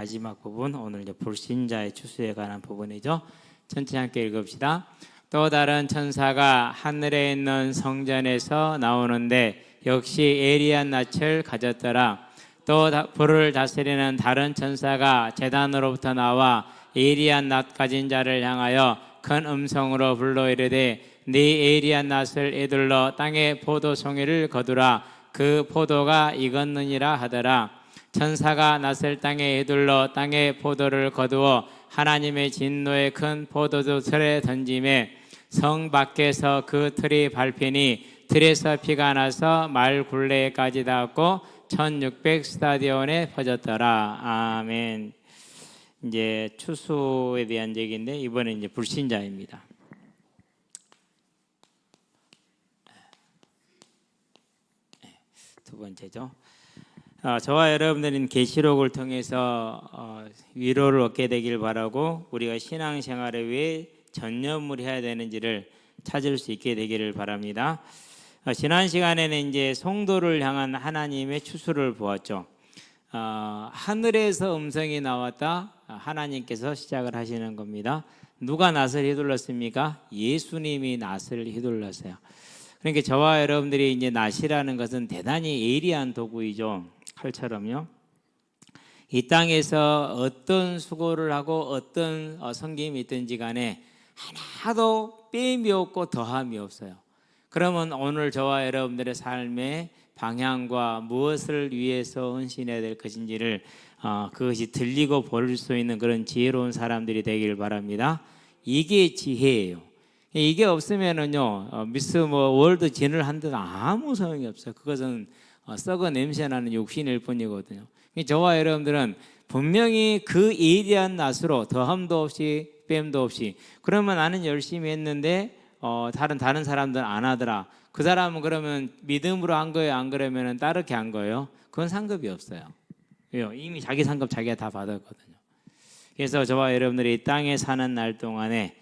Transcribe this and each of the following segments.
마지막 부분, 오늘 이제 불신자의 추수에 관한 부분이죠. 천천히 함께 읽읍시다. 또 다른 천사가 하늘에 있는 성전에서 나오는데 역시 예리한 낯을 가졌더라. 또 불을 다스리는 다른 천사가 제단으로부터 나와 예리한 낯 가진 자를 향하여 큰 음성으로 불러 이르되 네 예리한 낯을 에둘러 땅에 포도송이를 거두라. 그 포도가 익었느니라 하더라. 천사가 낯을 땅에 에둘러 땅에 포도를 거두어 하나님의 진노의 큰 포도주 틀에 던짐에 성 밖에서 그 틀이 밟히니 틀에서 피가 나서 말 굴레까지 닿았고 1600 스타디온에 퍼졌더라. 아멘. 이제 추수에 대한 얘기인데 이번에 이제 불신자입니다. 두 번째죠. 저와 여러분들은 계시록을 통해서 위로를 얻게 되길 바라고 우리가 신앙생활에 왜 전념을 해야 되는지를 찾을 수 있게 되기를 바랍니다. 지난 시간에는 이제 성도를 향한 하나님의 추수를 보았죠. 하늘에서 음성이 나왔다. 하나님께서 시작을 하시는 겁니다. 누가 낫을 휘둘렀습니까? 예수님이 낫을 휘둘렀어요. 그러니까 저와 여러분들이 이제 낫이라는 것은 대단히 예리한 도구이죠. 칼처럼요. 이 땅에서 어떤 수고를 하고 어떤 섬김이 있든지 간에 하나도 빼임이 없고 더함이 없어요. 그러면 오늘 저와 여러분들의 삶의 방향과 무엇을 위해서 헌신해야 될 것인지를 그것이 들리고 볼 수 있는 그런 지혜로운 사람들이 되길 바랍니다. 이게 지혜예요. 이게 없으면은요, 미스 월드 진을 한데도 아무 소용이 없어요. 그것은 썩어 냄새나는 육신일 뿐이거든요. 저와 여러분들은 분명히 그 예리한 낫으로 더함도 없이 뺨도 없이, 그러면 나는 열심히 했는데 다른 사람들은 안 하더라. 그 사람은 그러면 믿음으로 한 거예요, 안 그러면 따르게 한 거예요? 그건 상급이 없어요. 왜요? 이미 자기 상급 자기가 다 받았거든요. 그래서 저와 여러분들이 이 땅에 사는 날 동안에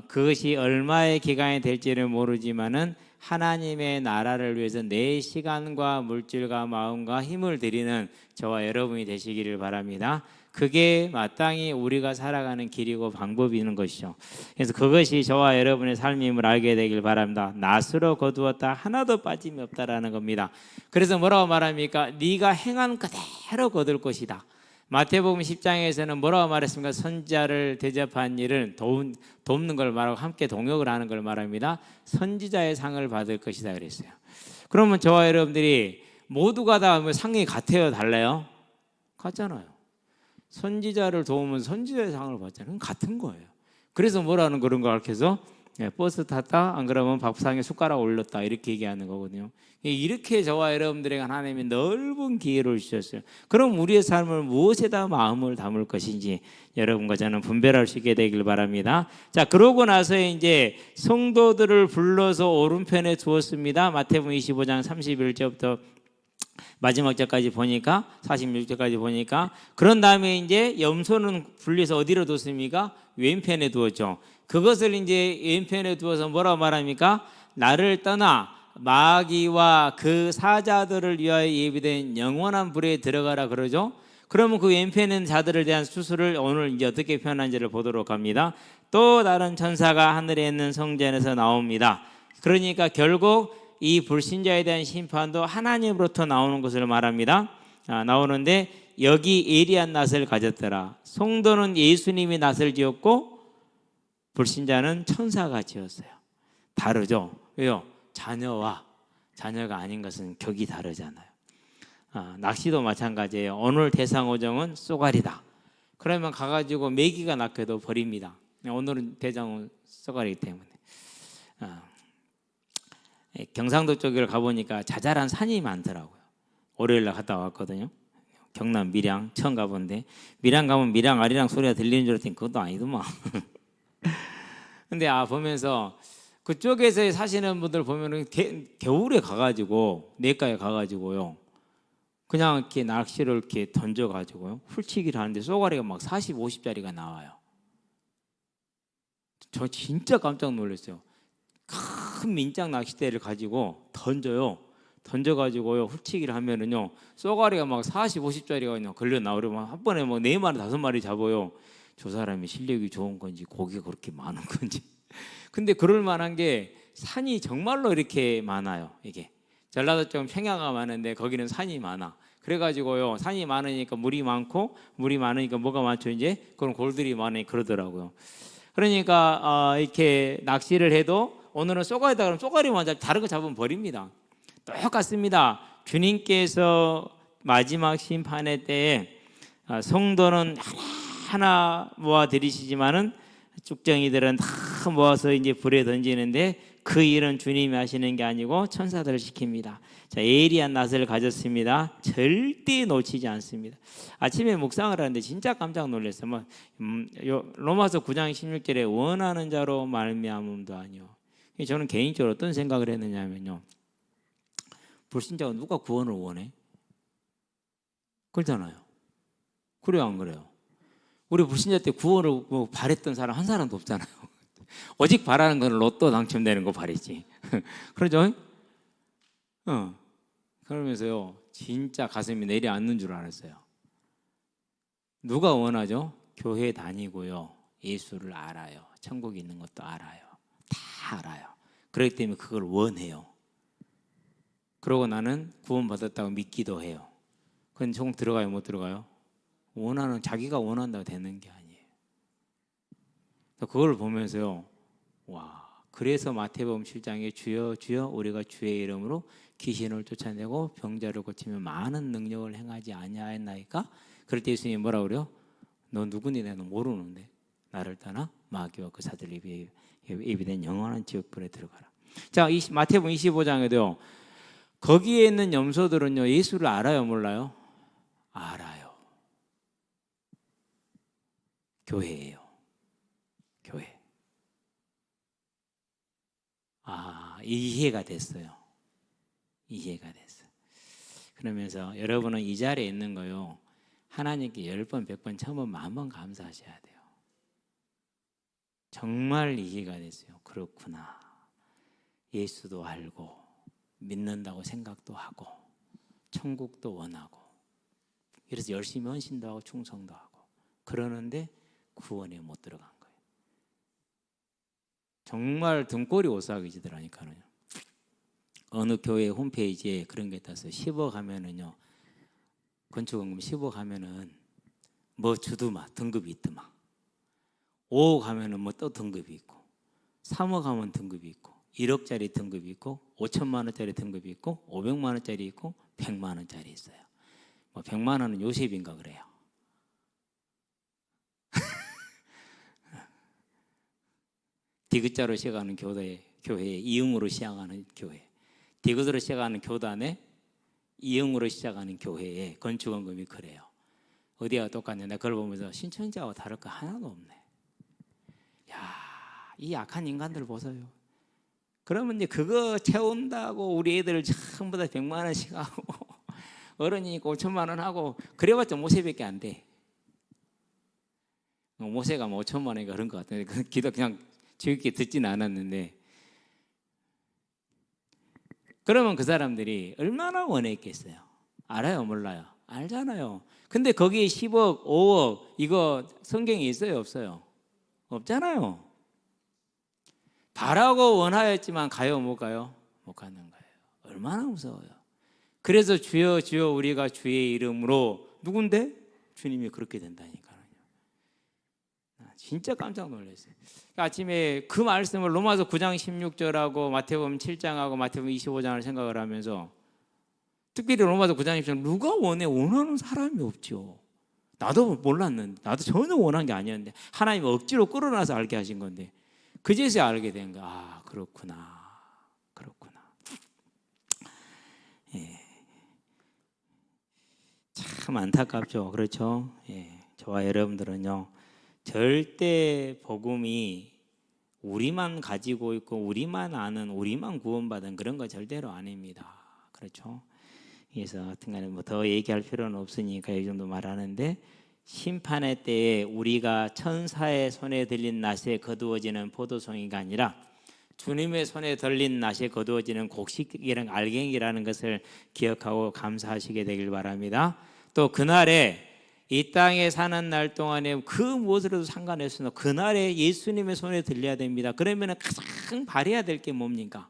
그것이 얼마의 기간이 될지를 모르지만은 하나님의 나라를 위해서 내 시간과 물질과 마음과 힘을 드리는 저와 여러분이 되시기를 바랍니다. 그게 마땅히 우리가 살아가는 길이고 방법이 있는 것이죠. 그래서 그것이 저와 여러분의 삶임을 알게 되길 바랍니다. 낫으로 거두었다 하나도 빠짐이 없다라는 겁니다. 그래서 뭐라고 말합니까? 네가 행한 그대로 거둘 것이다. 마태복음 10장에서는 뭐라고 말했습니까? 선지자를 대접한 일은 돕는 걸 말하고 함께 동역을 하는 걸 말합니다. 선지자의 상을 받을 것이다 그랬어요. 그러면 저와 여러분들이 모두가 다 상이 같아요, 달라요? 같잖아요. 선지자를 도우면 선지자의 상을 받잖아요. 같은 거예요. 그래서 뭐라는 그런 걸 가르쳐서 버스 탔다, 안 그러면 밥상에 숟가락 올렸다, 이렇게 얘기하는 거거든요. 이렇게 저와 여러분들에게 하나님이 넓은 기회를 주셨어요. 그럼 우리의 삶을 무엇에다 마음을 담을 것인지 여러분과 저는 분별할 수 있게 되길 바랍니다. 자, 그러고 나서 이제 성도들을 불러서 오른편에 두었습니다. 마태복음 25장 31절부터 마지막 절까지 보니까 46절까지 보니까, 그런 다음에 이제 염소는 분리해서 어디로 뒀습니까? 왼편에 두었죠. 그것을 이제 왼편에 두어서 뭐라고 말합니까? 나를 떠나 마귀와 그 사자들을 위하여 예비된 영원한 불에 들어가라 그러죠. 그러면 그 왼편에 있는 자들에 대한 수술을 오늘 이제 어떻게 표현한지를 보도록 합니다. 또 다른 천사가 하늘에 있는 성전에서 나옵니다. 그러니까 결국 이 불신자에 대한 심판도 하나님으로부터 나오는 것을 말합니다. 나오는데 여기 예리한 낫을 가졌더라. 성도는 예수님이 낫을 지었고 불신자는 천사가 지었어요. 다르죠? 왜요? 자녀와 자녀가 아닌 것은 격이 다르잖아요. 낚시도 마찬가지예요. 오늘 대상어종은 쏘가리다. 그러면 가가지고 메기가 낚여도 버립니다. 오늘은 대장은 쏘가리이기 때문에. 경상도 쪽을 가보니까 자잘한 산이 많더라고요. 월요일날 갔다 왔거든요. 경남 밀양 처음 가본데, 밀양 가면 밀양 아리랑 소리가 들리는 줄 알았더니 그것도 아니더만. 근데 보면서 그쪽에서 사시는 분들 보면은 겨울에 가가지고 냇가에 가가지고요, 그냥 이렇게 낚시를 이렇게 던져가지고요 훌치기를 하는데 쏘가리가 막 40, 50짜리가 나와요. 저 진짜 깜짝 놀랐어요. 큰 민장 낚싯대를 가지고 던져요. 던져가지고요 훌치기를 하면은요 쏘가리가 막 40, 50짜리가 그냥 걸려 나오려면 한 번에 막 4마리, 5마리 잡아요. 저 사람이 실력이 좋은 건지 고기가 그렇게 많은 건지. 근데 그럴 만한 게 산이 정말로 이렇게 많아요. 이게 전라도 쪽 평야가 많은데 거기는 산이 많아. 그래가지고요 산이 많으니까 물이 많고 물이 많으니까 뭐가 많죠 이제 그런 골들이 많으니 그러더라고요. 그러니까 이렇게 낚시를 해도 오늘은 쏘가리다 그러면 쏘가리만 잡 다른 거 잡으면 버립니다. 똑같습니다. 주님께서 마지막 심판의 때에 성도는 하나 모아 들이시지만은 쭉정이들은 다 모아서 이제 불에 던지는데 그 일은 주님이 하시는 게 아니고 천사들을 시킵니다. 자, 예리한 낯을 가졌습니다. 절대 놓치지 않습니다. 아침에 묵상을 하는데 진짜 깜짝 놀랐어요. 로마서 9장 16절에 원하는 자로 말미암음도 아니요. 저는 개인적으로 어떤 생각을 했느냐면요. 불신자가 누가 구원을 원해? 그렇잖아요. 그래요, 안 그래요? 우리 불신자 때 구원을 바랬던 사람 한 사람도 없잖아요. 오직 바라는 건 로또 당첨되는 거 바랬지. 그러죠? 그러면서요, 진짜 가슴이 내려앉는 줄 알았어요. 누가 원하죠? 교회 다니고요, 예수를 알아요, 천국에 있는 것도 알아요, 다 알아요. 그렇기 때문에 그걸 원해요. 그러고 나는 구원받았다고 믿기도 해요. 그건 종 들어가요, 못 들어가요? 원하는 자기가 원한다고 되는 게 아니에요. 그걸 보면서요, 와, 그래서 마태복음 7장에 주여 주여 우리가 주의 이름으로 귀신을 쫓아내고 병자를 고치며 많은 능력을 행하지 아니하였나이까? 그럴 때 예수님이 뭐라 그래요? 너 누구니 내가 모르는데 나를 떠나 마귀와 그 사들 입이 된 영원한 지옥불에 들어가라. 자, 마태복음 25장에도요. 거기에 있는 염소들은요 예수를 알아요, 몰라요? 알아요. 교회예요. 교회. 이해가 됐어요. 이해가 됐어요. 그러면서 여러분은 이 자리에 있는 거요, 하나님께 10번, 100번, 1000번, 10,000번 감사하셔야 돼요. 정말 이해가 됐어요. 그렇구나. 예수도 알고 믿는다고 생각도 하고 천국도 원하고 그래서 열심히 헌신도 하고 충성도 하고 그러는데 구원에 못 들어간 거예요. 정말 등골이 오싹해지더라니까요. 어느 교회 홈페이지에 그런 게 떴어요. 10억 하면은요, 건축원금 10억 하면은 뭐 주드마 등급이 있더만, 5억 하면은 뭐 또 등급이 있고, 3억 하면 등급이 있고, 1억짜리 등급이 있고, 5천만 원짜리 등급이 있고, 500만 원짜리 있고, 100만 원짜리 있어요. 뭐 100만 원은 요셉인가 그래요. 디귿자로 시작하는 교회에 이응으로 시작하는 교회, 디귿으로 시작하는 교단에 이응으로 시작하는 교회에 건축원금이 그래요. 어디가 똑같냐? 그걸 보면서 신천지하고 다를 거 하나도 없네. 야, 이 약한 인간들 보세요. 그러면 이제 그거 채운다고 우리 애들 전부 다 100만 원씩 하고 어른이니까 5천만 원 하고 그래봤자 모세밖에 안 돼. 모세가 뭐 5천만 원인가 그런 것 같은데 그 기도 그냥 재밌게 듣지는 않았는데, 그러면 그 사람들이 얼마나 원했겠어요? 알아요, 몰라요? 알잖아요. 근데 거기에 10억, 5억 이거 성경에 있어요, 없어요? 없잖아요. 바라고 원하였지만 가요, 못 가요? 못 가는 거예요. 얼마나 무서워요. 그래서 주여 주여 우리가 주의 이름으로, 누군데? 주님이 그렇게 된다니까요. 진짜 깜짝 놀랐어요. 아침에 그 말씀을 로마서 9장 16절하고 마태복음 7장하고 마태복음 25장을 생각을 하면서, 특별히 로마서 9장 16장 누가 원하는 사람이 없죠. 나도 몰랐는데, 나도 전혀 원한 게 아니었는데 하나님이 억지로 끌어놔서 알게 하신 건데 그제서야 알게 된 거야. 그렇구나. 예. 참 안타깝죠. 그렇죠? 예. 저와 여러분들은요, 절대 복음이 우리만 가지고 있고 우리만 아는, 우리만 구원받은 그런 거 절대로 아닙니다. 그렇죠? 그래서 하여튼간에 뭐 더 얘기할 필요는 없으니까 이 정도 말하는데, 심판의 때에 우리가 천사의 손에 들린 낫에 거두어지는 포도송이가 아니라 주님의 손에 들린 낫이 거두어지는 곡식이랑 알갱이라는 것을 기억하고 감사하시게 되길 바랍니다. 또 그날에 이 땅에 사는 날 동안에 그 무엇으로도 상관없으나 그날에 예수님의 손에 들려야 됩니다. 그러면 가장 바라야 될 게 뭡니까?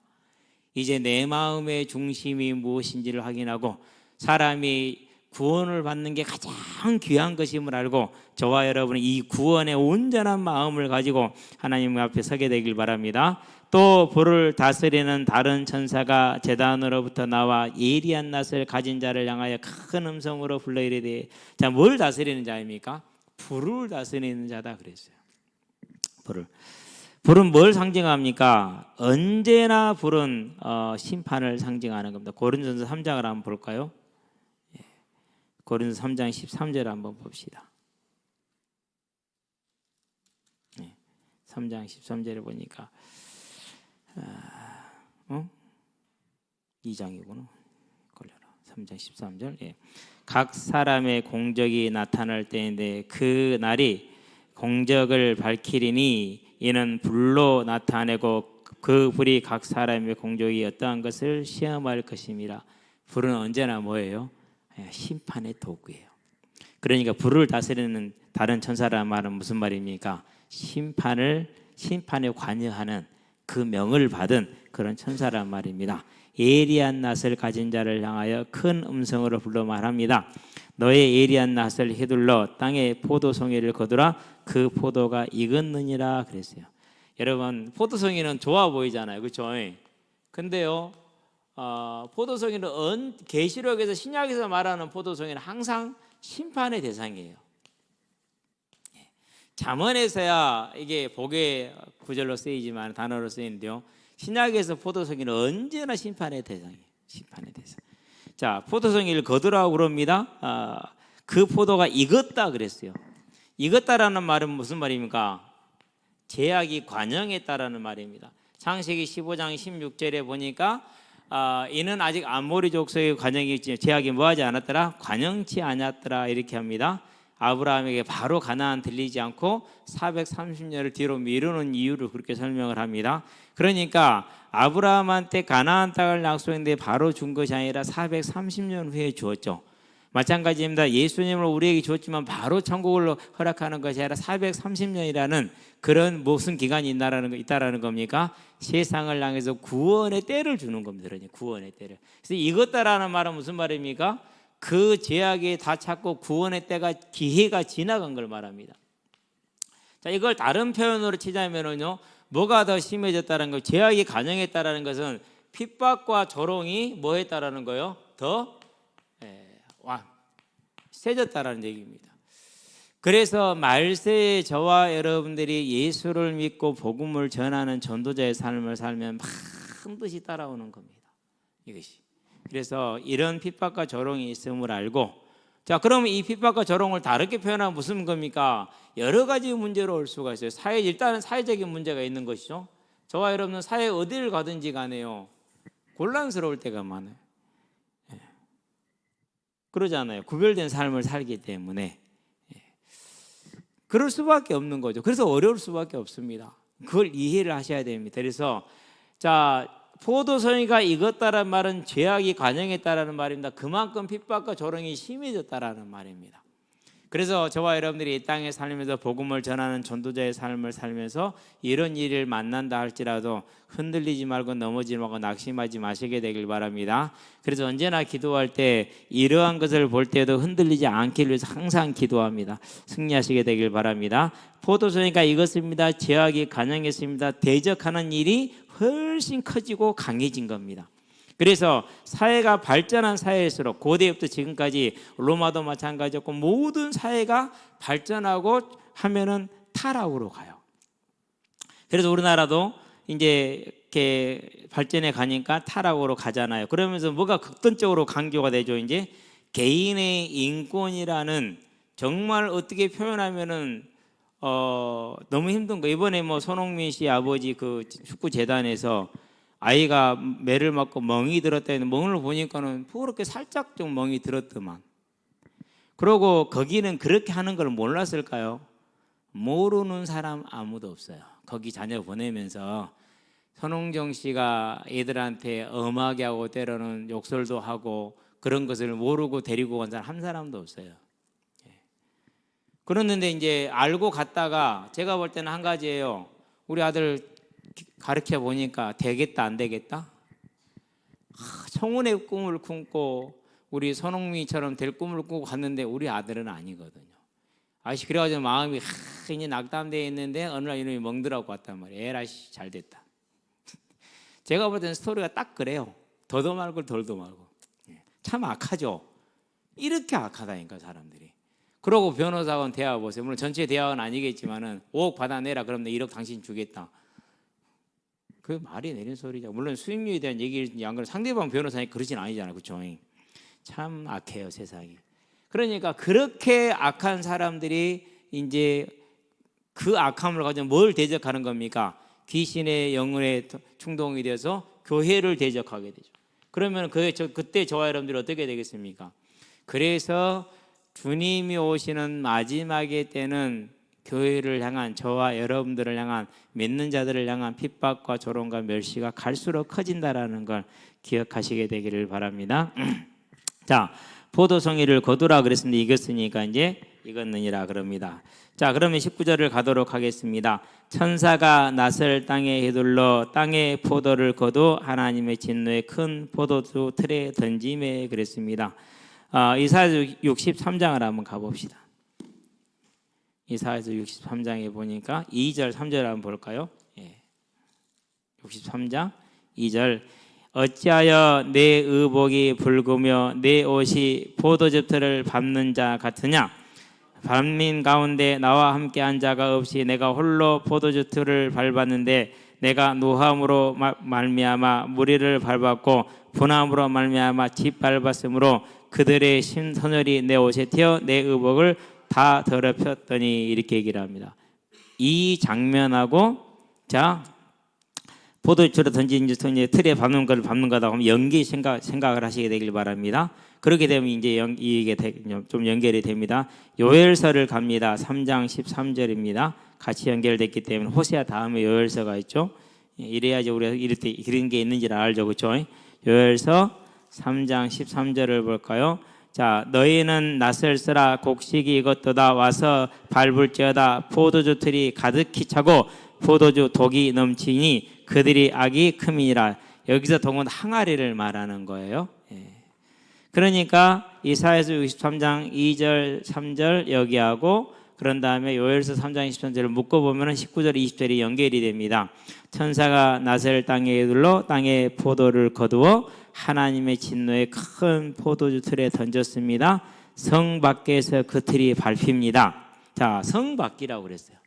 이제 내 마음의 중심이 무엇인지를 확인하고 사람이 구원을 받는 게 가장 귀한 것임을 알고 저와 여러분은 이 구원의 온전한 마음을 가지고 하나님 앞에 서게 되길 바랍니다. 또 불을 다스리는 다른 천사가 제단으로부터 나와 예리한 낫을 가진 자를 향하여 큰 음성으로 불러 이르되, 자, 뭘 다스리는 자입니까? 불을 다스리는 자다 그랬어요. 불은 뭘 상징합니까? 언제나 불은 심판을 상징하는 겁니다. 고린도전서 3장을 한번 볼까요? 고린도서 3장 13절 한번 봅시다. 3장 13절에 보니까 2장이구나. 걸려라. 3장 13절. 각 사람의 공적이 나타날 때인데 그 날이 공적을 밝히리니 이는 불로 나타내고 그 불이 각 사람의 공적이 어떠한 것을 시험할 것입니다. 불은 언제나 뭐예요? 심판의 도구예요. 그러니까 불을 다스리는 다른 천사라는 말은 무슨 말입니까? 심판에 관여하는 그 명을 받은 그런 천사란 말입니다. 예리한 낫을 가진 자를 향하여 큰 음성으로 불러 말합니다. 너의 예리한 낫을 휘둘러 땅에 포도송이를 거두라. 그 포도가 익었느니라 그랬어요. 여러분, 포도송이는 좋아 보이잖아요, 그렇죠? 근데요, 포도송이는 계시록에서 신약에서 말하는 포도송이는 항상 심판의 대상이에요. 잠언에서야 이게 복의 구절로 쓰이지만 단어로 쓰이는데요, 신약에서 포도송이는 언제나 심판의 대상이에요. 심판의 대상. 자, 포도송이를 거두라고 그럽니다. 그 포도가 익었다 그랬어요. 익었다라는 말은 무슨 말입니까? 제약이 관영했다라는 말입니다. 창세기 15장 16절에 보니까 이는 아직 아모리 족속의 관영이 제약이 뭐하지 않았더라? 관영치 않았더라 이렇게 합니다. 아브라함에게 바로 가나안 들리지 않고 430년을 뒤로 미루는 이유를 그렇게 설명을 합니다. 그러니까 아브라함한테 가나안 땅을 약속했는데 바로 준 것이 아니라 430년 후에 주었죠. 마찬가지입니다. 예수님을 우리에게 주었지만 바로 천국을 허락하는 것이 아니라 430년이라는 그런 무슨 기간이 있다라는 겁니까? 세상을 향해서 구원의 때를 주는 겁니다. 구원의 때를. 그래서 이것다라는 말은 무슨 말입니까? 그 제약이 다 찼고 구원의 때가 기회가 지나간 걸 말합니다. 자, 이걸 다른 표현으로 치자면은요, 뭐가 더 심해졌다는 거, 제약이 간영했다라는 것은 핍박과 조롱이 뭐 했다라는 거요? 더 세졌다라는 얘기입니다. 그래서 말세에 저와 여러분들이 예수를 믿고 복음을 전하는 전도자의 삶을 살면 반드시 따라오는 겁니다. 이것이. 그래서 이런 핍박과 조롱이 있음을 알고, 자, 그러면 이 핍박과 조롱을 다르게 표현하면 무슨 겁니까? 여러 가지 문제로 올 수가 있어요. 일단은 사회적인 문제가 있는 것이죠. 저와 여러분은 사회 어디를 가든지 간에요, 곤란스러울 때가 많아요. 그러잖아요. 구별된 삶을 살기 때문에 그럴 수밖에 없는 거죠. 그래서 어려울 수밖에 없습니다. 그걸 이해를 하셔야 됩니다. 그래서 자, 포도송이가 익었다는 말은 죄악이 관영했다라는 말입니다. 그만큼 핍박과 조롱이 심해졌다라는 말입니다. 그래서 저와 여러분들이 이 땅에 살면서 복음을 전하는 전도자의 삶을 살면서 이런 일을 만난다 할지라도 흔들리지 말고 넘어지지 말고 낙심하지 마시게 되길 바랍니다. 그래서 언제나 기도할 때 이러한 것을 볼 때도 흔들리지 않기를 위해서 항상 기도합니다. 승리하시게 되길 바랍니다. 포도송이가 익었습니다. 죄악이 관영했습니다. 대적하는 일이 훨씬 커지고 강해진 겁니다. 그래서 사회가 발전한 사회일수록 고대부터 지금까지 로마도 마찬가지였고 모든 사회가 발전하고 하면은 타락으로 가요. 그래서 우리나라도 이제 이렇게 발전해 가니까 타락으로 가잖아요. 그러면서 뭐가 극단적으로 강조가 되죠. 이제 개인의 인권이라는, 정말 어떻게 표현하면은 너무 힘든 거. 이번에 뭐 손흥민 씨 아버지 그 축구 재단에서 아이가 매를 맞고 멍이 들었다 했는데 멍을 보니까는 그렇게 살짝 좀 멍이 들었더만. 그러고 거기는 그렇게 하는 걸 몰랐을까요? 모르는 사람 아무도 없어요. 거기 자녀 보내면서 손흥정 씨가 애들한테 엄하게 하고 때로는 욕설도 하고 그런 것을 모르고 데리고 간 사람 한 사람도 없어요. 그랬는데 이제 알고 갔다가 제가 볼 때는 한 가지예요. 우리 아들 가르쳐 보니까 되겠다 안 되겠다? 청운의 꿈을 꿈고 우리 손흥민처럼 될 꿈을 꾸고 갔는데 우리 아들은 아니거든요. 아씨 그래가지고 마음이 이제 낙담되어 있는데 어느 날 이놈이 멍들하고 왔단 말이에요. 에라씨 잘 됐다. 제가 볼 때는 스토리가 딱 그래요. 더도 말고 덜도 말고. 참 악하죠. 이렇게 악하다니까 사람들이. 그러고 변호사하고는 대화 보세요. 물론 전체 대화는 아니겠지만은 5억 받아내라 그러면 1억 당신 주겠다. 그 말이 내린 소리죠. 물론 수익률에 대한 얘기를 안 그러면 상대방 변호사니 그러진 아니잖아요. 그렇죠? 참 악해요 세상이. 그러니까 그렇게 악한 사람들이 이제 그 악함을 가지고 뭘 대적하는 겁니까? 귀신의 영혼에 충동이 돼서 교회를 대적하게 되죠. 그러면 그때 저와 여러분들이 어떻게 되겠습니까? 그래서 주님이 오시는 마지막의 때는 교회를 향한 저와 여러분들을 향한 믿는 자들을 향한 핍박과 조롱과 멸시가 갈수록 커진다라는 걸 기억하시게 되기를 바랍니다. 자, 포도송이를 거두라 그랬습니다. 이겼으니까 이제 익었느니라 그럽니다. 자, 그러면 19절을 가도록 하겠습니다. 천사가 낯을 땅에 휘둘러 땅에 포도를 거두 하나님의 진노의 큰 포도주 틀에 던짐에 그랬습니다. 이사야서 63장을 한번 가봅시다. 이사야서 63장에 보니까 2절 3절 한번 볼까요? 63장 2절 어찌하여 내 의복이 붉으며 내 옷이 포도즙 틀을 밟는 자 같으냐? 반민 가운데 나와 함께 한 자가 없이 내가 홀로 포도즙 틀을 밟았는데 내가 노함으로 말미암아 무리를 밟았고 분함으로 말미암아 짓밟았으므로 그들의 신선열이 내 옷에 튀어 내 의복을 다 더럽혔더니 이렇게 얘기를 합니다. 이 장면하고 자 포도주로 던진 틀에 밟는 걸 밟는 거다 하면 연기 생각을 하시게 되길 바랍니다. 그렇게 되면 이제 이게 좀 연결이 됩니다. 요엘서를 갑니다. 3장 13절입니다. 같이 연결됐기 때문에 호세아 다음에 요엘서가 있죠. 이래야지 우리가 이럴 때 그런 게 있는지를 알죠, 그렇죠? 요엘서 3장 13절을 볼까요? 자, 너희는 낯을 쓰라 곡식이 익었도다 와서 밟을지어다 포도주 틀이 가득히 차고 포도주 독이 넘치니 그들이 악이 큼이니라. 여기서 동은 항아리를 말하는 거예요. 그러니까 이사야서 63장 2절 3절 여기하고 그런 다음에 요엘서 3장 23절을 묶어보면 19절 20절이 연결이 됩니다. 천사가 낯을 땅에 둘러 땅에 포도를 거두어 하나님의 진노의 큰 포도주 틀에 던졌습니다. 성 밖에서 그 틀이 밟힙니다. 자, 성 밖이라고 그랬어요.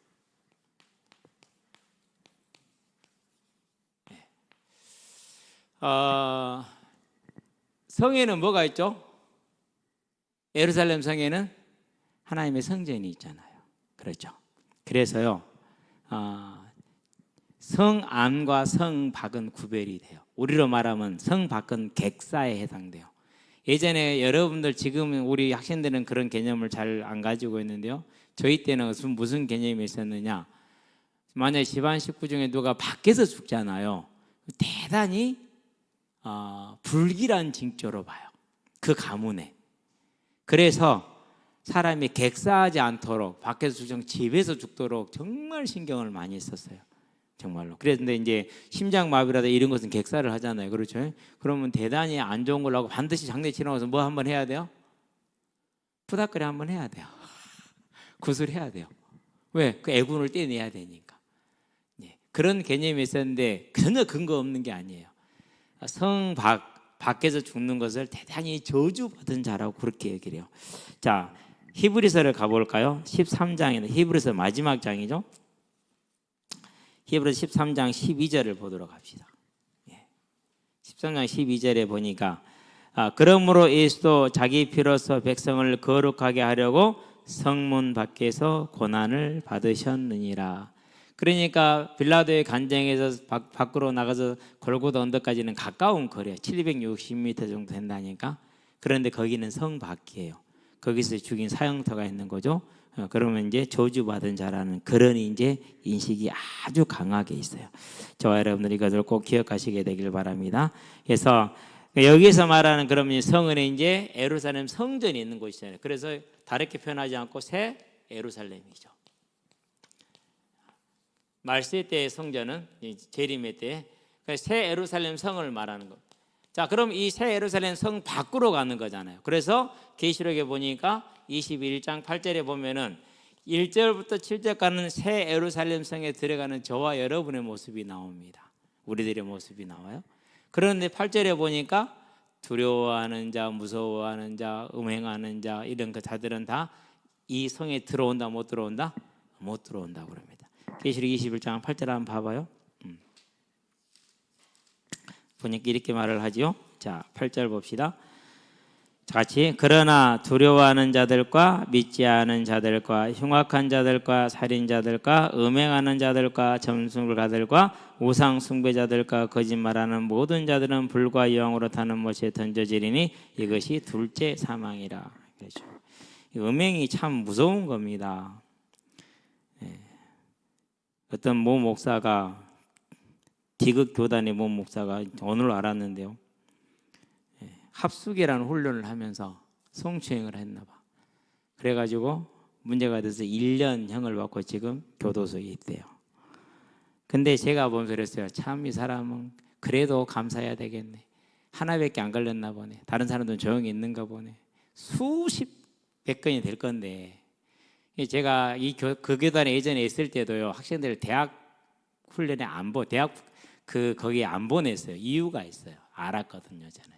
성에는 뭐가 있죠? 예루살렘 성에는 하나님의 성전이 있잖아요. 그렇죠? 그래서요, 성 안과 성 밖은 구별이 돼요. 우리로 말하면 성 밖은 객사에 해당돼요. 예전에 여러분들 지금 우리 학생들은 그런 개념을 잘 안 가지고 있는데요. 저희 때는 무슨 개념이 있었느냐? 만약에 집안 식구 중에 누가 밖에서 죽잖아요. 대단히 불길한 징조로 봐요. 그 가문에. 그래서 사람이 객사하지 않도록 밖에서 죽지 집에서 죽도록 정말 신경을 많이 썼어요. 정말로. 그런데 이제 심장마비라든가 이런 것은 객사를 하잖아요. 그렇죠? 그러면 대단히 안 좋은 걸 하고 반드시 장례 치러가서 뭐 한번 해야 돼요? 푸닥거리 한번 해야 돼요. 구슬해야 돼요. 왜? 그 애군을 떼내야 되니까. 그런 개념이 있었는데 전혀 근거 없는 게 아니에요. 성 밖에서 죽는 것을 대단히 저주받은 자라고 그렇게 얘기를 해요. 자, 히브리서를 가볼까요? 13장에는 히브리서 마지막 장이죠. 히브리서 13장 12절을 보도록 합시다. 13장 12절에 보니까 그러므로 예수도 자기 피로서 백성을 거룩하게 하려고 성문 밖에서 고난을 받으셨느니라. 그러니까 빌라도의 간쟁에서 밖으로 나가서 골고다 언덕까지는 가까운 거리예요. 760m 정도 된다니까. 그런데 거기는 성 밖이에요. 거기서 죽인 사형터가 있는 거죠. 그러면 이제 저주받은 자라는 그런 이제 인식이 아주 강하게 있어요. 저와 여러분들이 이것을 꼭 기억하시게 되길 바랍니다. 그래서 여기서 말하는 그러면 성은 이제 예루살렘 성전이 있는 곳이잖아요. 그래서 다르게 표현하지 않고 새 예루살렘이죠. 말세 때의 성전은 재림의 때 새 예루살렘 성을 말하는 것. 자, 그럼 이 새 예루살렘 성 밖으로 가는 거잖아요. 그래서 계시록에 보니까 21장 8절에 보면은 1절부터 7절까지는 새 예루살렘 성에 들어가는 저와 여러분의 모습이 나옵니다. 우리들의 모습이 나와요. 그런데 8절에 보니까 두려워하는 자, 무서워하는 자, 음행하는 자 이런 그 자들은 다 이 성에 들어온다 못 들어온다? 못 들어온다고 그럽니다. 계시록 21장 8절 한번 봐봐요. 보니까 이렇게 말을 하지요. 자, 8절 봅시다. 같이 그러나 두려워하는 자들과 믿지 않은 자들과 흉악한 자들과 살인자들과 음행하는 자들과 점술가들과 우상 숭배자들과 거짓말하는 모든 자들은 불과 유황으로 타는 못에 던져지리니 이것이 둘째 사망이라. 그렇죠. 음행이 참 무서운 겁니다. 어떤 모 목사가 디귿 교단의 모 목사가 오늘 알았는데요. 합숙이라는 훈련을 하면서 성추행을 했나 봐. 그래가지고 문제가 돼서 1년형을 받고 지금 교도소에 있대요. 근데 제가 보면서 그랬어요. 참 이 사람은 그래도 감사해야 되겠네. 하나밖에 안 걸렸나 보네. 다른 사람들은 조용히 있는가 보네. 수십 백 건이 될 건데 제가 그 교단에 예전에 있을 때도요. 학생들 대학 훈련에 거기에 안 보냈어요. 이유가 있어요. 알았거든요, 저는요.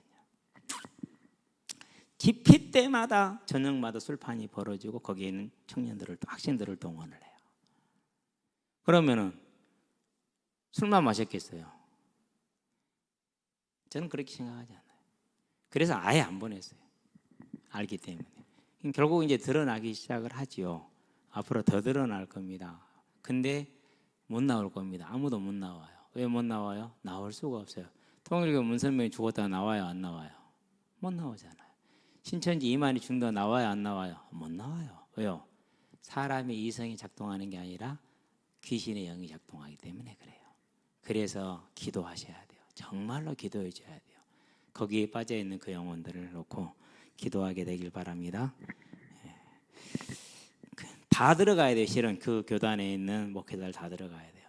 집회 때마다 저녁마다 술판이 벌어지고 거기에 있는 학생들을 동원을 해요. 그러면은 술만 마셨겠어요? 저는 그렇게 생각하지 않아요. 그래서 아예 안 보냈어요. 알기 때문에. 결국 이제 드러나기 시작을 하지요. 앞으로 더 드러날 겁니다. 근데 못 나올 겁니다. 아무도 못 나와요. 왜 못 나와요? 나올 수가 없어요. 통일교 문선명이 죽었다가 나와요? 안 나와요? 못 나오잖아요. 신천지 이만희 중도 나와요? 안 나와요? 못 나와요. 왜요? 사람의 이성이 작동하는 게 아니라 귀신의 영이 작동하기 때문에 그래요. 그래서 기도하셔야 돼요. 정말로 기도해 줘야 돼요. 거기에 빠져있는 그 영혼들을 놓고 기도하게 되길 바랍니다. 다 들어가야 돼요. 실은 그 교단에 있는 목회자들 다 들어가야 돼요.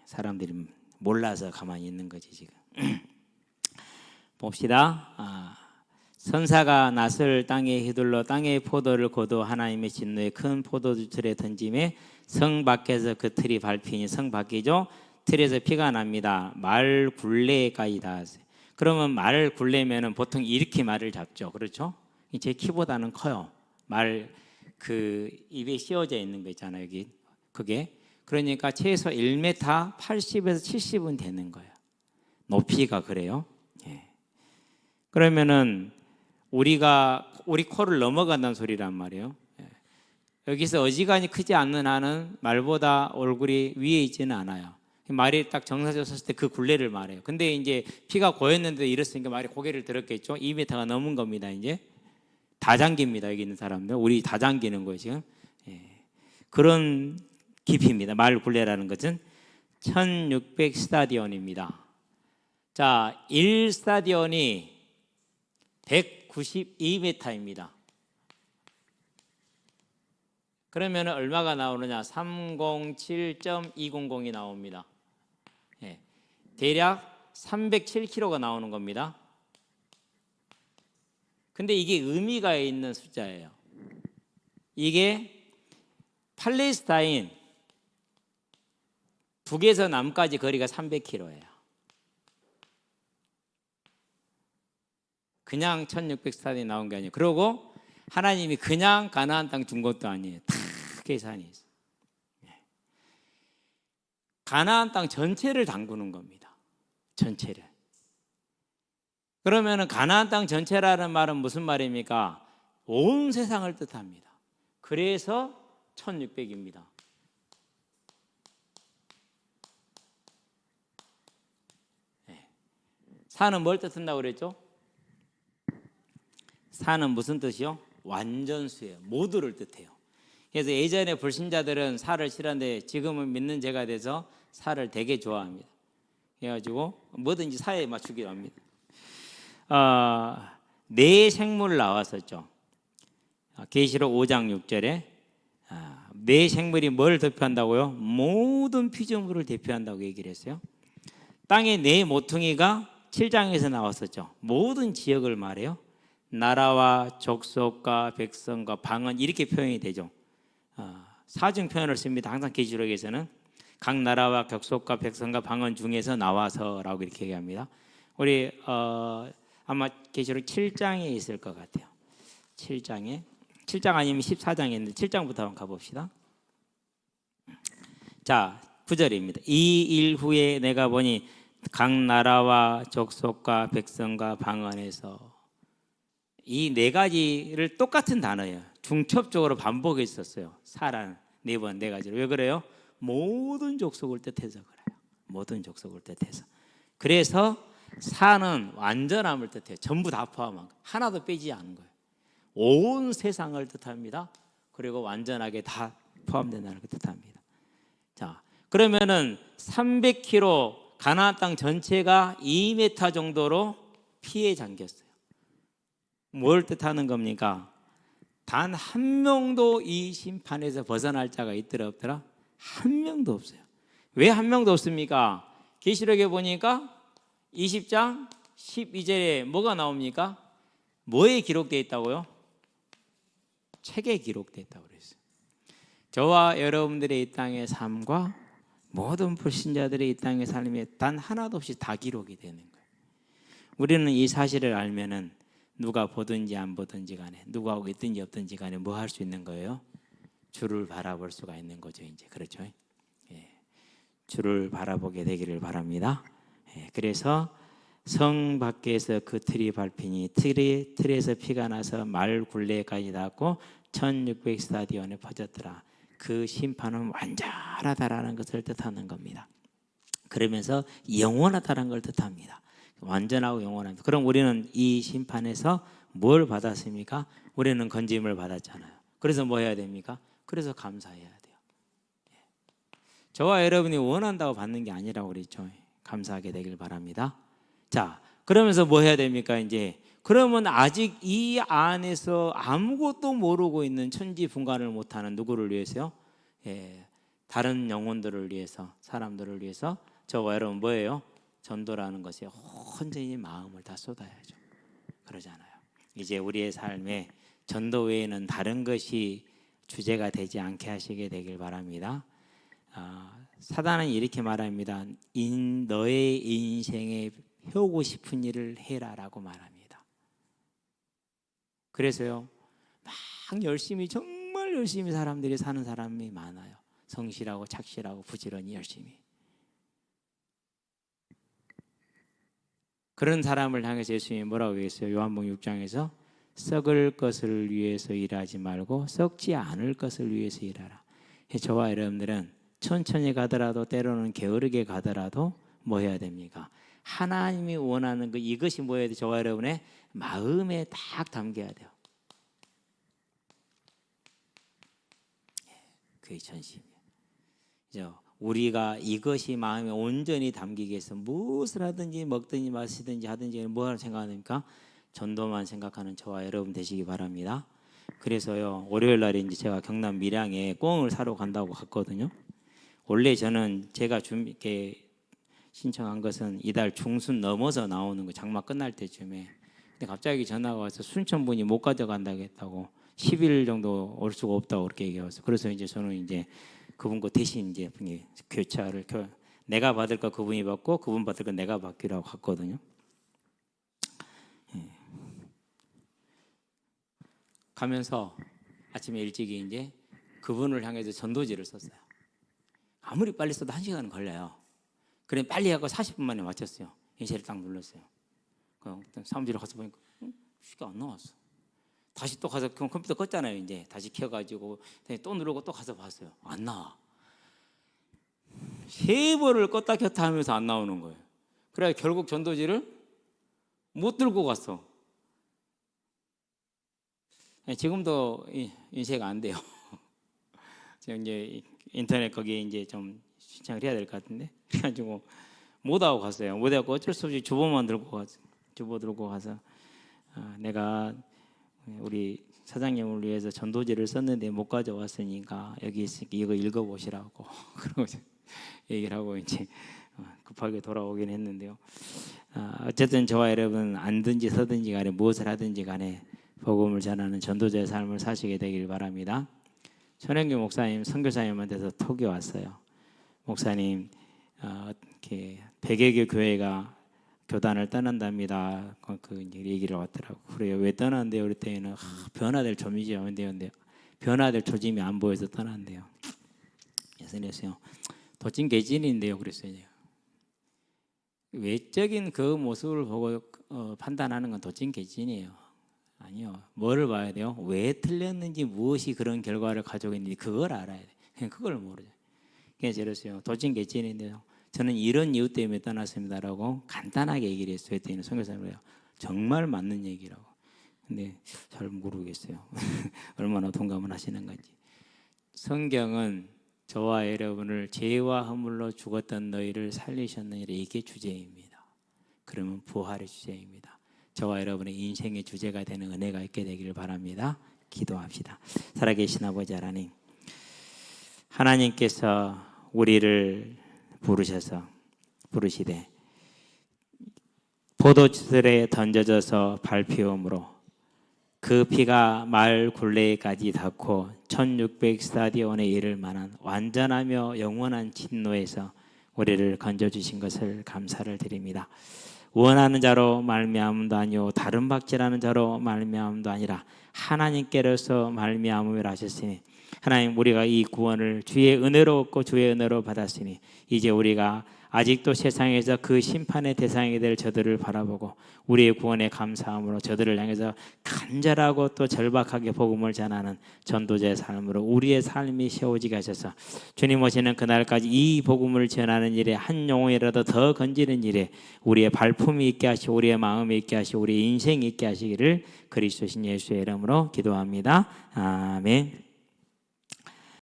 사람들이 몰라서 가만히 있는 거지 지금. 봅시다. 선사가 낫을 땅에 휘둘러 땅의 포도를 거두 하나님의 진노의 큰 포도주틀에 던짐에 성 밖에서 그 틀이 밟히니 성 밖이죠. 틀에서 피가 납니다. 말 굴레까지다. 그러면 말 굴레면은 보통 이렇게 말을 잡죠. 그렇죠? 제 키보다는 커요. 입에 씌워져 있는 거 있잖아요. 여기 그게 그러니까 최소 1m 80에서 70은 되는 거예요. 높이가 그래요. 예. 그러면은 우리 코를 넘어간다는 소리란 말이에요. 예. 여기서 어지간히 크지 않는 한은 말보다 얼굴이 위에 있지는 않아요. 말이 딱 정상적으로 섰을 때 그 굴레를 말해요. 근데 이제 피가 고였는데 이랬으니까 말이 고개를 들었겠죠. 2m가 넘은 겁니다. 이제 다 잠깁니다. 여기 있는 사람들 우리 다 잠기는 거예요 지금. 예. 그런 깊이입니다. 말 굴레라는 것은 1600 스타디온입니다. 자, 1스타디온이 192m입니다. 그러면 얼마가 나오느냐? 307.200이 나옵니다. 예. 대략 307kg가 나오는 겁니다. 근데 이게 의미가 있는 숫자예요. 이게 팔레스타인 북에서 남까지 거리가 300km예요. 그냥 1600스타디온이 나온 게 아니에요. 그리고 하나님이 그냥 가나안 땅 준 것도 아니에요. 다 계산이 있어요. 가나안 땅 전체를 담그는 겁니다. 전체를. 그러면은 가나안 땅 전체라는 말은 무슨 말입니까? 온 세상을 뜻합니다. 그래서 1600입니다. 산은 뭘 뜻한다고 그랬죠? 사는 무슨 뜻이요? 완전수예요. 모두를 뜻해요. 그래서 예전에 불신자들은 살을 싫어하는데 지금은 믿는 제가 돼서 살을 되게 좋아합니다. 그래가지고 뭐든지 사에 맞추기로 합니다. 네 생물 나왔었죠. 계시록 5장 6절에 네 생물이 뭘 대표한다고요? 모든 피조물을 대표한다고 얘기를 했어요. 땅의 네 모퉁이가 7장에서 나왔었죠. 모든 지역을 말해요. 나라와 족속과 백성과 방언 이렇게 표현이 되죠. 사중 표현을 씁니다. 항상 계시록에서는 각 나라와 족속과 백성과 방언 중에서 나와서라고 이렇게 얘기합니다. 우리 아마 계시록 7장에 있을 것 같아요. 7장 아니면 14장에 있는데 7장부터 한번 가봅시다. 자, 9절입니다. 이 일 후에 내가 보니 각 나라와 족속과 백성과 방언에서 이 네 가지를 똑같은 단어예요. 중첩적으로 반복했었어요. 사라는 네 번 네 가지로. 왜 그래요? 모든 족속을 뜻해서 그래요. 모든 족속을 뜻해서. 그래서 사는 완전함을 뜻해요. 전부 다 포함한 거. 하나도 빼지 않은 거예요. 온 세상을 뜻합니다. 그리고 완전하게 다 포함된다는 걸 뜻합니다. 자, 그러면은 300km 가나안 땅 전체가 2m 정도로 피에 잠겼어요. 뭘 뜻하는 겁니까? 단 한 명도 이 심판에서 벗어날 자가 있더라 없더라? 한 명도 없어요. 왜 한 명도 없습니까? 계시록에 보니까 20장 12절에 뭐가 나옵니까? 뭐에 기록되어 있다고요? 책에 기록되어 있다고 그랬어요. 저와 여러분들의 이 땅의 삶과 모든 불신자들의 이 땅의 삶에 단 하나도 없이 다 기록이 되는 거예요. 우리는 이 사실을 알면은 누가 보든지 안 보든지 간에 누가 하고 있든지 없든지 간에 뭐 할 수 있는 거예요? 주를 바라볼 수가 있는 거죠. 이제 그렇죠. 예. 주를 바라보게 되기를 바랍니다. 예. 그래서 성 밖에서 그 틀이 밟히니 틀에서 피가 나서 말 굴레까지 닿고 1600 스타디온에 퍼졌더라. 그 심판은 완전하다라는 것을 뜻하는 겁니다. 그러면서 영원하다는 걸 뜻합니다. 완전하고 영원합니다. 그럼 우리는 이 심판에서 뭘 받았습니까? 우리는 건짐을 받았잖아요. 그래서 뭐 해야 됩니까? 그래서 감사해야 돼요. 저와 여러분이 원한다고 받는 게 아니라고 그랬죠. 감사하게 되길 바랍니다. 자, 그러면서 뭐 해야 됩니까? 이제 그러면 아직 이 안에서 아무것도 모르고 있는 천지분간을 못하는 누구를 위해서요? 다른 영혼들을 위해서, 사람들을 위해서 저와 여러분 뭐예요? 전도라는 것에 온전히 마음을 다 쏟아야죠. 그러잖아요. 이제 우리의 삶에 전도 외에는 다른 것이 주제가 되지 않게 하시게 되길 바랍니다. 사단은 이렇게 말합니다. 너의 인생에 해오고 싶은 일을 해라라고 말합니다. 그래서요, 막 열심히 정말 열심히 사람들이 사는 사람이 많아요. 성실하고 착실하고 부지런히 열심히. 그런 사람을 향해서 예수님이 뭐라고 얘기했어요? 요한복음 6장에서 썩을 것을 위해서 일하지 말고 썩지 않을 것을 위해서 일하라. 저와 여러분들은 천천히 가더라도 때로는 게으르게 가더라도 뭐 해야 됩니까? 하나님이 원하는 이것이 뭐여야 돼요? 저와 여러분의 마음에 딱 담겨야 돼요. 그게 전심이에요. 우리가 이것이 마음에 온전히 담기기 위해서 무엇을 하든지 먹든지 마시든지 하든지 뭐를 생각하니까 전도만 생각하는 저와 여러분 되시기 바랍니다. 그래서요, 월요일 날에 이제 제가 경남 밀양에 꽁을 사러 간다고 갔거든요. 원래 저는 제가 이렇게 신청한 것은 이달 중순 넘어서 나오는 거, 장마 끝날 때쯤에. 근데 갑자기 전화가 와서 순천분이 못 가져간다고 했다고 10일 정도 올 수가 없다고 그렇게 얘기해서, 그래서 이제 저는 이제 그분 거 대신 이제 교차를 내가 받을 거 그분이 받고 그분 받을 거 내가 받기로 하고 갔거든요. 가면서 아침에 일찍 이제 그분을 향해서 전도지를 썼어요. 아무리 빨리 써도 1시간은 걸려요. 그래 빨리 하고 40분 만에 마쳤어요. 인쇄를 딱 눌렀어요. 사무실에 가서 보니까 시가 안 나왔어. 다시 또 가서 컴퓨터 껐잖아요. 이제 다시 켜가지고 또 누르고 또 가서 봤어요. 안 나와. 3번을 껐다 켰다 하면서 안 나오는 거예요. 그래 결국 전도지를 못 들고 갔어. 지금도 인쇄가 안 돼요. 지금 이제 인터넷 거기에 이제 좀 신청을 해야 될 것 같은데, 그래가지고 못 하고 갔어요. 못 하고 어쩔 수 없이 주보 들고 가서 내가 우리 사장님을 위해서 전도지를 썼는데 못 가져왔으니까 여기 이거 읽어보시라고 그러고 얘기를 하고 이제 급하게 돌아오긴 했는데요. 어쨌든 저와 여러분 앉든지 서든지 간에 무엇을 하든지 간에 복음을 전하는 전도자의 삶을 사시게 되길 바랍니다. 천행규 목사님 선교사님한테서 톡이 왔어요. 목사님 이렇게 100여 개 교회가 교단을 떠난답니다. 그 얘기를 왔더라고. 그래요. 왜 떠난대요? 그랬더니 변화될 조짐이 안 되는데 변화될 조짐이 안 보여서 떠난대요. 그래서 도찐 개진인데요. 그랬어요. 외적인 그 모습을 보고 판단하는 건 도찐 개진이에요. 아니요. 뭐를 봐야 돼요? 왜 틀렸는지 무엇이 그런 결과를 가지고 있는지 그걸 알아야 돼. 그냥 그걸 모르죠. 그래서 이랬어요. 도찐 개진인데요. 저는 이런 이유 때문에 떠났습니다라고 간단하게 얘기를 했어요. 그랬더니 선교사님이 정말 맞는 얘기라고. 근데 잘 모르겠어요. 얼마나 동감을 하시는 건지. 성경은 저와 여러분을 죄와 허물로 죽었던 너희를 살리셨느니라, 이게 주제입니다. 그러면 부활의 주제입니다. 저와 여러분의 인생의 주제가 되는 은혜가 있게 되기를 바랍니다. 기도합시다. 살아계신 아버지 하나님, 하나님께서 우리를 부르시되 포도주들에 던져져서 밟히므로 그 피가 말 굴레까지 닿고 1600스타디온에 이를 만한 완전하며 영원한 진노에서 우리를 건져주신 것을 감사를 드립니다. 원하는 자로 말미암음도 아니요 다른 박지라는 자로 말미암음도 아니라 하나님께로서 말미암음이라 하셨으니, 하나님, 우리가 이 구원을 주의 은혜로 얻고 주의 은혜로 받았으니 이제 우리가 아직도 세상에서 그 심판의 대상이 될 저들을 바라보고 우리의 구원에 감사함으로 저들을 향해서 간절하고 또 절박하게 복음을 전하는 전도자의 삶으로 우리의 삶이 세워지게 하셔서 주님 오시는 그날까지 이 복음을 전하는 일에 한 영혼이라도 더 건지는 일에 우리의 발품이 있게 하시고 우리의 마음이 있게 하시고 우리의 인생이 있게 하시기를 그리스도신 예수의 이름으로 기도합니다. 아멘.